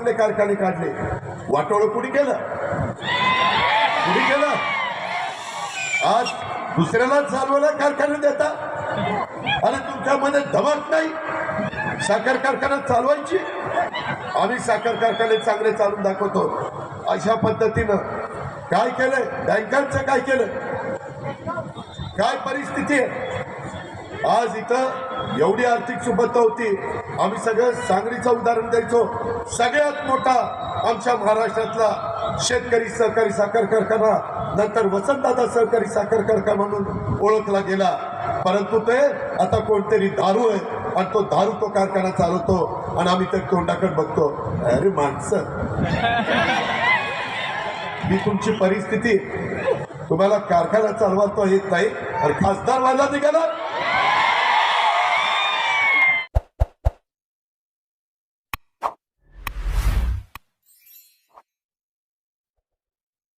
आपले कारखाने काढले. वाटोळ कुणी केलं? कुणी केलं? आज दुसऱ्याला चालवायला कारखाने देता आणि तुमच्यामध्ये धमक नाही साखर कारखाना चालवायची. आम्ही साखर कारखाने चांगले चालून दाखवतो. अशा पद्धतीनं काय केलंय? बँकांचं काय केलं? काय परिस्थिती आहे? आज इथं एवढी आर्थिक सुबत्ता होती. आम्ही सगळं सांगलीचं उदाहरण द्यायचो. सगळ्यात मोठा आमच्या महाराष्ट्रातला शेतकरी सहकारी साखर कारखाना, नंतर वसंतदादा सहकारी साखर कारखाना म्हणून ओळखला गेला. परंतु ते आता कोणतरी दारू आहे आणि तो दारू तो कारखाना चालवतो आणि आम्ही तर तोंडाकडे बघतो. अरे माणसं, ही तुमची परिस्थिती. तुम्हाला कारखाना चालवता येत नाही आणि खासदार व्हायला निघाला.